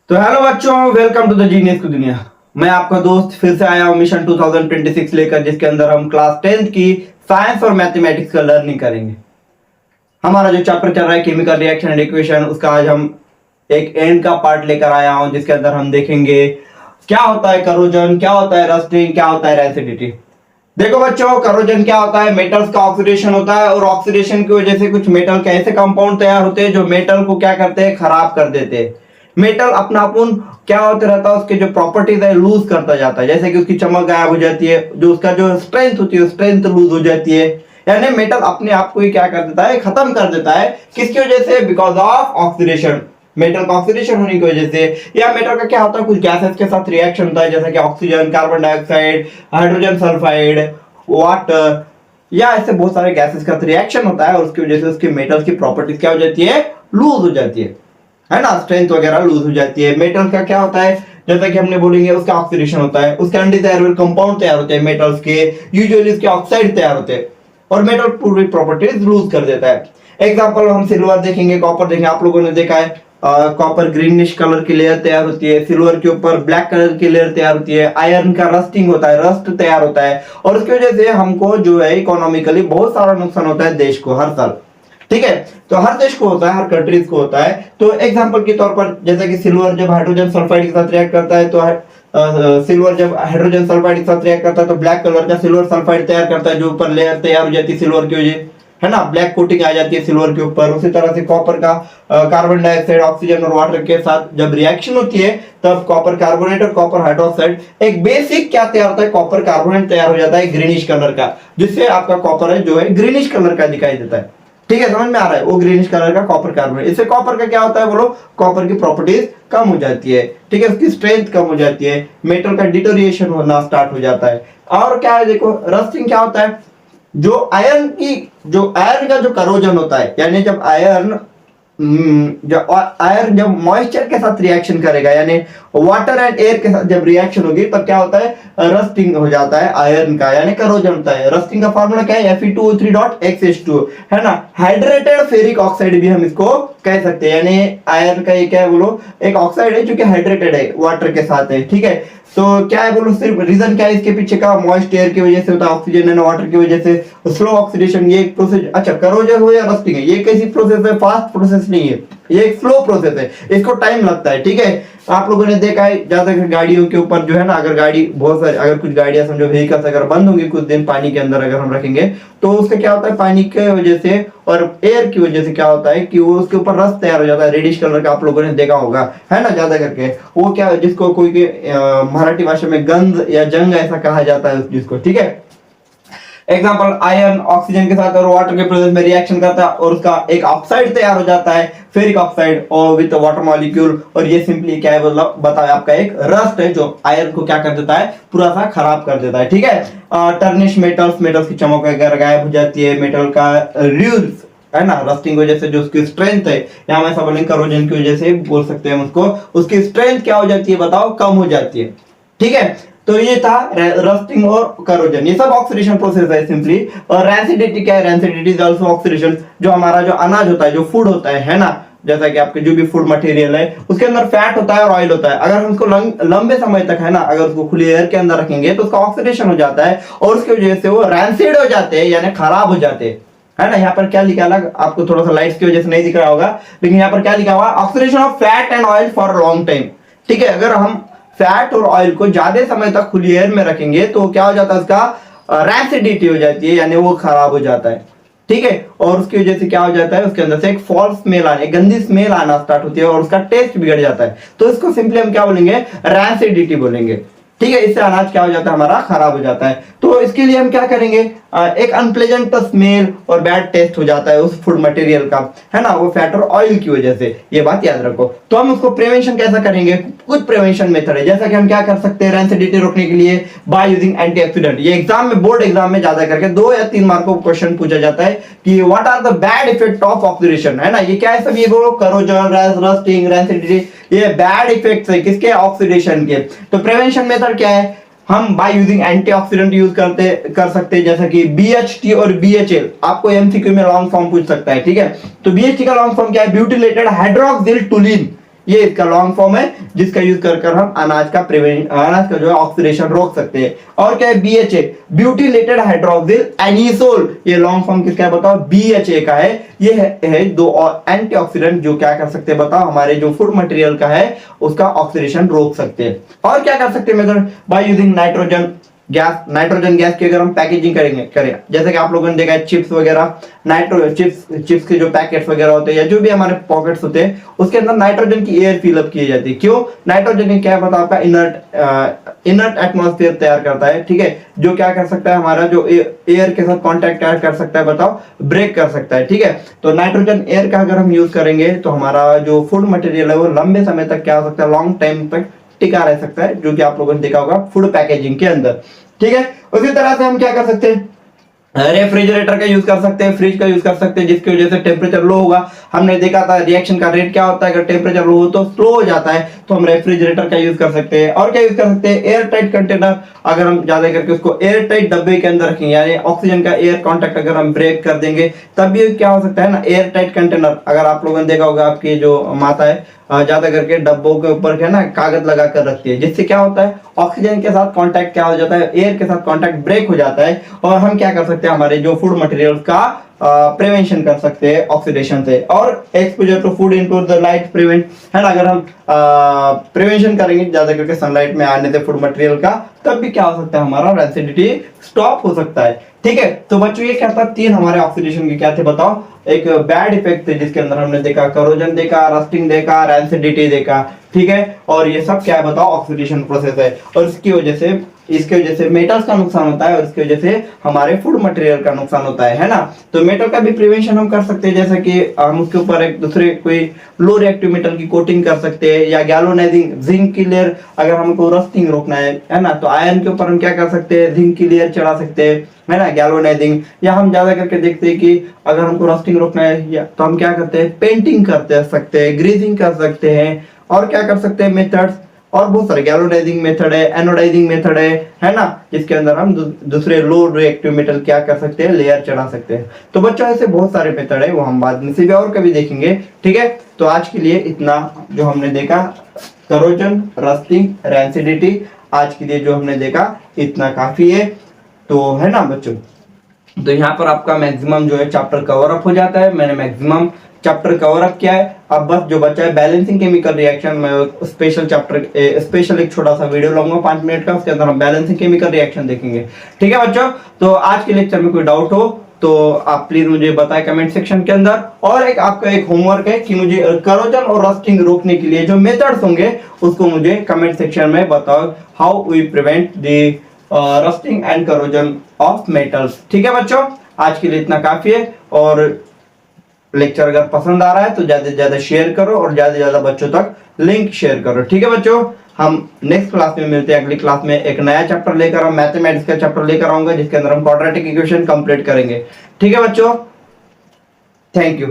तो हेलो बच्चों, welcome to the genius की दुनिया। मैं आपका दोस्त फिर से आया हूँ मिशन 2026 लेकर, जिसके अंदर हम क्लास 10th की साइंस और मैथमेटिक्स का लर्निंग करेंगे। हमारा जो चैप्टर चल रहा है केमिकल रिएक्शन एंड इक्वेशन, उसका आज हम एक एंड का पार्ट लेकर आया हूँ, जिसके अंदर हम देखेंगे क्या होता है करोजन, क्या होता है रस्टिंग, क्या होता है रेसिडिटी। देखो बच्चों, करोजन क्या होता है? मेटल्स का ऑक्सीडेशन होता है, और ऑक्सीडेशन की वजह से कुछ मेटल के ऐसे कंपाउंड तैयार होते हैं जो मेटल को क्या करते हैं, खराब कर देते हैं। मेटल अपना अपन क्या होते रहता है, उसके जो प्रॉपर्टीज है लूज करता जाता है, जैसे कि उसकी चमक गायब हो जाती है, जो उसका जो स्ट्रेंथ होती है स्ट्रेंथ लूज हो जाती है। यानी मेटल अपने आप को ही क्या कर देता है, खत्म कर देता है। किसकी वजह से? Because of oxidation. मेटल का ऑक्सीडेशन होने की वजह से। या मेटल का क्या होता है, कुछ गैसेस के साथ रिएक्शन होता है, जैसे कि oxygen, carbon dioxide, hydrogen sulphide, water, या ऐसे बहुत सारे गैसेस का रिएक्शन होता है, और उसकी वजह से उसके मेटल्स की प्रॉपर्टीज क्या हो जाती है, लूज हो जाती है ना, स्ट्रेंथ वगैरह लूज हो जाती है। मेटल का क्या होता है, जैसा कि हमने बोलेंगे, उसका ऑक्सीडेशन होता है, उसके अनडिजायरेबल कंपाउंड तैयार होते हैं मेटल्स के, यूजुअली उसके ऑक्साइड तैयार होते हैं, और मेटल पूरी प्रॉपर्टीज लूज कर देता है। एग्जांपल हम सिल्वर देखेंगे, कॉपर देखेंगे। आप लोगों ने देखा है कॉपर ग्रीनिश कलर की लेयर तैयार होती है, सिल्वर के ऊपर ब्लैक कलर की लेयर तैयार होती है, आयरन का रस्टिंग होता है, रस्ट तैयार होता है, और उसकी वजह से हमको जो है इकोनॉमिकली बहुत सारा नुकसान होता है देश को हर साल। ठीक है, तो हर देश को होता है, हर कंट्रीज को होता है। तो एग्जांपल के तौर पर, जैसे कि सिल्वर जब हाइड्रोजन सल्फाइड के साथ रिएक्ट करता है, तो सिल्वर जब हाइड्रोजन सल्फाइड के साथ रिएक्ट करता है तो ब्लैक कलर का सिल्वर सल्फाइड तैयार करता है, जो ऊपर लेयर तैयार हो जाती है सिल्वर की वजह, है ना, ब्लैक कोटिंग आ जाती है सिल्वर के ऊपर। उसी तरह से कॉपर का कार्बन डाइऑक्साइड, ऑक्सीजन और वाटर के साथ जब रिएक्शन होती है, तब कॉपर कार्बोनेट और कॉपर हाइड्रोक्साइड एक बेसिक क्या तैयार होता है, कॉपर कार्बोनेट तैयार हो जाता है ग्रीनिश कलर का, जिससे आपका कॉपर है जो है ग्रीनिश कलर का दिखाई देता है। ठीक है, समझ में आ रहा है? वो ग्रीनिश कलर का कॉपर कार्बोनेट। इससे कॉपर का क्या होता है बोलो, कॉपर की प्रॉपर्टीज कम हो जाती है। ठीक है, उसकी स्ट्रेंथ कम हो जाती है, मेटल का डिटोरिएशन होना स्टार्ट हो जाता है। और क्या है, देखो रस्टिंग क्या होता है, जो आयरन का जो करोजन होता है, यानी जब जब मॉइस्चर के साथ रिएक्शन करेगा, यानी वाटर एंड एयर के साथ जब रिएक्शन होगी, तब क्या होता है, रस्टिंग हो जाता है आयरन का, यानी करोजन होता है। रस्टिंग का फार्मूला क्या है, Fe2O3.X है ना। हाइड्रेटेड फेरिक ऑक्साइड भी हम इसको कह सकते हैं, यानी आयरन का ये क्या है बोलो, एक ऑक्साइड है जो कि हाइड्रेटेड है, वाटर के साथ है। ठीक है, तो क्या है बोलो, सिर्फ रीजन क्या है इसके पीछे का, मॉइस्ट एयर की वजह से होता है, ऑक्सीजन एंड वाटर की वजह से, स्लो ऑक्सीडेशन। ये एक प्रोसेस, अच्छा करोजन हो या रस्टिंग है, ये कैसी प्रोसेस है, फास्ट प्रोसेस नहीं है, ये एक स्लो प्रोसेस है, इसको टाइम लगता है। ठीक है, आप लोगों ने देखा है ज्यादातर गाड़ियों के ऊपर जो है ना, अगर गाड़ी बहुत सारी, अगर कुछ गाड़ियां समझो व्हीकल्स अगर बंद होंगी कुछ दिन पानी के अंदर अगर हम रखेंगे, तो उससे क्या होता है, पानी के वजह से और एयर की वजह से क्या होता है कि वो उसके ऊपर रस तैयार हो जाता है, रेडिश कलर का। आप लोगों ने देखा होगा, है ना, ज्यादा करके वो क्या, जिसको कोई के मराठी भाषा में गंध या जंग ऐसा कहा जाता है जिसको। ठीक है, एग्जाम्पल, आयरन ऑक्सीजन के साथ और वाटर के प्रेजेंस में रिएक्शन करता है, और उसका एक ऑक्साइड तैयार हो जाता है, फेरिक ऑक्साइड, और विद वाटर मॉलिक्यूल। और ये सिंपली क्या है मतलब बताया, आपका एक रस्ट है जो आयरन को क्या कर देता है, पूरा सा खराब कर देता है। ठीक है, टर्निश मेटल्स की चमक वगैरह गायब हो जाती है, मेटल का र्यूल्स है ना, रस्टिंग वजह से जो उसकी स्ट्रेंथ है, या हम ऐसा बोलेंगे करोजन की वजह से बोल सकते हैं हम उसको, उसकी स्ट्रेंथ क्या हो जाती है बताओ, कम हो जाती है। ठीक है, तो ये था रस्टिंग और करोजन, ये सब ऑक्सीडेशन प्रोसेस है सिंपली। और रेसिडिटी क्या है, रेसिडिटी इज आल्सो ऑक्सीडेशन। जो हमारा जो अनाज होता है, जो फूड होता है ना, जैसा कि आपके जो भी फूड मटेरियल है, उसके अंदर फैट होता है और ऑयल होता है। अगर हम उसको लंबे समय तक, है ना, अगर उसको खुली एयर के अंदर रखेंगे तो उसका ऑक्सीडेशन हो जाता है, और उसकी वजह से वो रैंसिड हो जाते हैं, यानी खराब हो जाते हैं, है ना। यहाँ पर क्या लिखा है, आपको थोड़ा सा लाइट्स की वजह से नहीं दिख रहा होगा, लेकिन यहाँ पर क्या लिखा हुआ, oxidation of fat and oil for long time. ठीक है, अगर हम फैट और ऑयल को ज्यादा समय तक खुली एयर में रखेंगे तो क्या हो जाता है, उसका रैसिडिटी हो जाती है, यानी वो खराब हो जाता है। ठीक है, और उसकी वजह से क्या हो जाता है, उसके अंदर से एक फॉल्स स्मेल आने, गंदी स्मेल आना स्टार्ट होती है, और उसका टेस्ट बिगड़ जाता है। तो इसको सिंपली हम क्या बोलेंगे, रैसिडिटी बोलेंगे। ठीक है, इससे अनाज क्या हो जाता है, हमारा खराब हो जाता है। तो इसके लिए हम क्या करेंगे, एक अनप्लेजेंट स्मेल और बैड टेस्ट हो जाता है उस फूड मटेरियल का, है ना, वो फैट और ऑयल की वजह से। ये बात याद रखो। तो हम उसको प्रिवेंशन कैसा करेंगे, कुछ प्रिवेंशन मेथड है, जैसा कि हम क्या कर सकते हैं रैंसिडिटी रोकने के लिए, बाय यूजिंग एंटीऑक्सीडेंट। ये एग्जाम में, बोर्ड एग्जाम में ज्यादा करके 2 या 3 मार्क को क्वेश्चन पूछा जाता है कि what are the bad effect of oxidation, है ना। ये क्या है सब, ये बोलो करोजन, रस्टिंग, रैंसिडिटी, ये बैड इफेक्ट्स है किसके, ऑक्सीडेशन के। तो प्रिवेंशन मेथड क्या है, हम बाय यूजिंग एंटीऑक्सीडेंट यूज कर सकते हैं, जैसा कि BHT और BHL। आपको एमसीक्यू में लॉन्ग फॉर्म पूछ सकता है। ठीक है, तो BHT का लॉन्ग फॉर्म क्या है, ब्यूटिलेटेड हाइड्रोक्सिल टोलिन। ये इसका लॉन्ग फॉर्म है जिसका यूज कर हम अनाज का जो है ऑक्सीडेशन रोक सकते हैं। और क्या है BHA, ब्यूटिलेटेड हाइड्रोक्सिल एनिसोल, ये लॉन्ग फॉर्म किसका है बताओ, BHA का है। ये है दो एंटीऑक्सीडेंट जो क्या कर सकते हैं बताओ, हमारे जो फूड मटेरियल का है उसका ऑक्सीडेशन रोक सकते हैं। और क्या कर सकते हैं method, by using nitrogen gas की अगर हम पैकेजिंग करें, जैसे कि आप लोगों ने देखा है चिप्स वगैरह, चिप्स के जो पैकेट्स वगैरह होते हैं या जो भी हमारे पॉकेट्स होते हैं उसके अंदर नाइट्रोजन की एयर फिलअप की जाती है। क्यों, नाइट्रोजन क्या पता आपका इनर्ट एटमॉस्फेयर तैयार करता है, ठीक है, जो क्या कर सकता है हमारा जो एयर के साथ कॉन्टैक्ट कर सकता है बताओ, ब्रेक कर सकता है, ठीक है। तो नाइट्रोजन एयर का अगर हम यूज करेंगे तो हमारा जो फूड मटेरियल है वो लंबे समय तक क्या हो सकता है, लॉन्ग टाइम तक टिका रह सकता है, जो कि आप लोगों ने देखा होगा फूड पैकेजिंग के अंदर, ठीक है। उसी तरह से हम क्या कर सकते हैं, रेफ्रिजरेटर का यूज कर सकते हैं, फ्रिज का यूज कर सकते हैं, जिसकी वजह से टेम्परेचर लो होगा। हमने देखा था रिएक्शन का रेट क्या होता है, अगर टेम्परेचर लो हो तो स्लो हो जाता है, तो हम रेफ्रिजरेटर का यूज कर सकते हैं। और क्या यूज कर सकते हैं, एयर टाइट कंटेनर, अगर हम ज्यादा करके उसको एयर टाइट डब्बे के अंदर रखेंगे, यानी ऑक्सीजन का एयर कॉन्टैक्ट अगर हम ब्रेक कर देंगे तब भी क्या हो सकता है ना, एयर टाइट कंटेनर, अगर आप लोगों ने देखा होगा आपकी जो माता है ज्यादा करके डब्बों के ऊपर क्या ना कागज लगा कर रखती है, जिससे क्या होता है ऑक्सीजन के साथ कांटेक्ट क्या हो जाता है, एयर के साथ कांटेक्ट ब्रेक हो जाता है, और हम क्या कर सकते हैं, हमारे जो फूड मटेरियल का प्रिवेंशन कर सकते हैं ऑक्सीडेशन से। और exposure to food into the light prevent, है ना, अगर हम प्रिवेंशन करेंगे ज्यादा करके सनलाइट में आने से फूड मटेरियल का, तब भी क्या हो सकता है, हमारा रेसिडिटी स्टॉप हो सकता है, ठीक है। तो बच्चों ये क्या था, तीन हमारे ऑक्सीडेशन के क्या थे बताओ, एक बैड इफेक्ट थे जिसके अंदर हमने देखा करोजन देखा, रस्टिंग देखा, रैंसिडिटी देखा, ठीक है। और ये सब क्या है बताओ, ऑक्सीडेशन प्रोसेस है, और इसकी वजह से मेटल्स का नुकसान होता है, और इसकी वजह से हमारे फूड मटेरियल का नुकसान होता है ना। तो मेटल का भी प्रिवेंशन हम कर सकते हैं, जैसे कि हम उसके ऊपर एक दूसरे कोई लो रिएक्टिव मेटल की कोटिंग कर सकते हैं, या गैल्वेनाइजिंग जिंक की लेयर, अगर हमको रस्टिंग रोकना है ना, तो आयरन के ऊपर हम क्या कर सकते हैं, जिंक की लेयर चढ़ा सकते हैं, है ना, गैल्वेनाइजिंग। या हम ज्यादा करके देखते हैं कि अगर हमको रस्टिंग रोकना है या तो हम क्या करते हैं, पेंटिंग करते सकते हैं, ग्रीजिंग कर सकते हैं, और क्या कर सकते हैं मेथड्स, और बहुत सारे गैल्वेनाइजिंग मेथड है, एनोडाइजिंग मेथड है ना, जिसके अंदर हम दूसरे लो रिएक्टिव मेटल क्या कर सकते हैं, लेयर चढ़ा सकते हैं। तो बच्चों ऐसे बहुत सारे मेथड है, वो हम बाद में से भी और कभी देखेंगे, ठीक है। तो आज के लिए इतना जो हमने देखा, करोजन, रस्टिंग, रैंसिडिटी, आज के लिए जो हमने देखा इतना काफी है, तो है ना बच्चों। तो यहाँ पर आपका मैक्सिमम जो है चैप्टर कवर अप हो जाता है, मैंने मैक्सिमम चैप्टर कवर अप किया है। अब बस जो बचा है बैलेंसिंग केमिकल रिएक्शन में स्पेशल एक छोटा सा वीडियो लाऊंगा 5 मिनट का, उसके अंदर हम बैलेंसिंग केमिकल रिएक्शन देखेंगे, ठीक है बच्चों। तो आज के लेक्चर में कोई डाउट हो तो आप प्लीज मुझे बताएं कमेंट सेक्शन के अंदर। और एक आपका एक होमवर्क है कि मुझे करोजन और रस्टिंग रोकने के लिए जो मेथड्स होंगे उसको मुझे कमेंट सेक्शन में बताओ, how we prevent the rusting and corrosion of metals, ठीक है बच्चों। आज के लिए इतना काफी है, और लेक्चर अगर पसंद आ रहा है तो ज्यादा से ज्यादा शेयर करो, और ज्यादा से ज्यादा बच्चों तक लिंक शेयर करो, ठीक है बच्चों। हम नेक्स्ट क्लास में मिलते हैं, अगली क्लास में एक नया चैप्टर लेकर, हम मैथमेटिक्स का चैप्टर लेकर आऊंगा जिसके अंदर हम क्वाड्रेटिक इक्वेशन कंप्लीट करेंगे, ठीक है बच्चों। Thank you.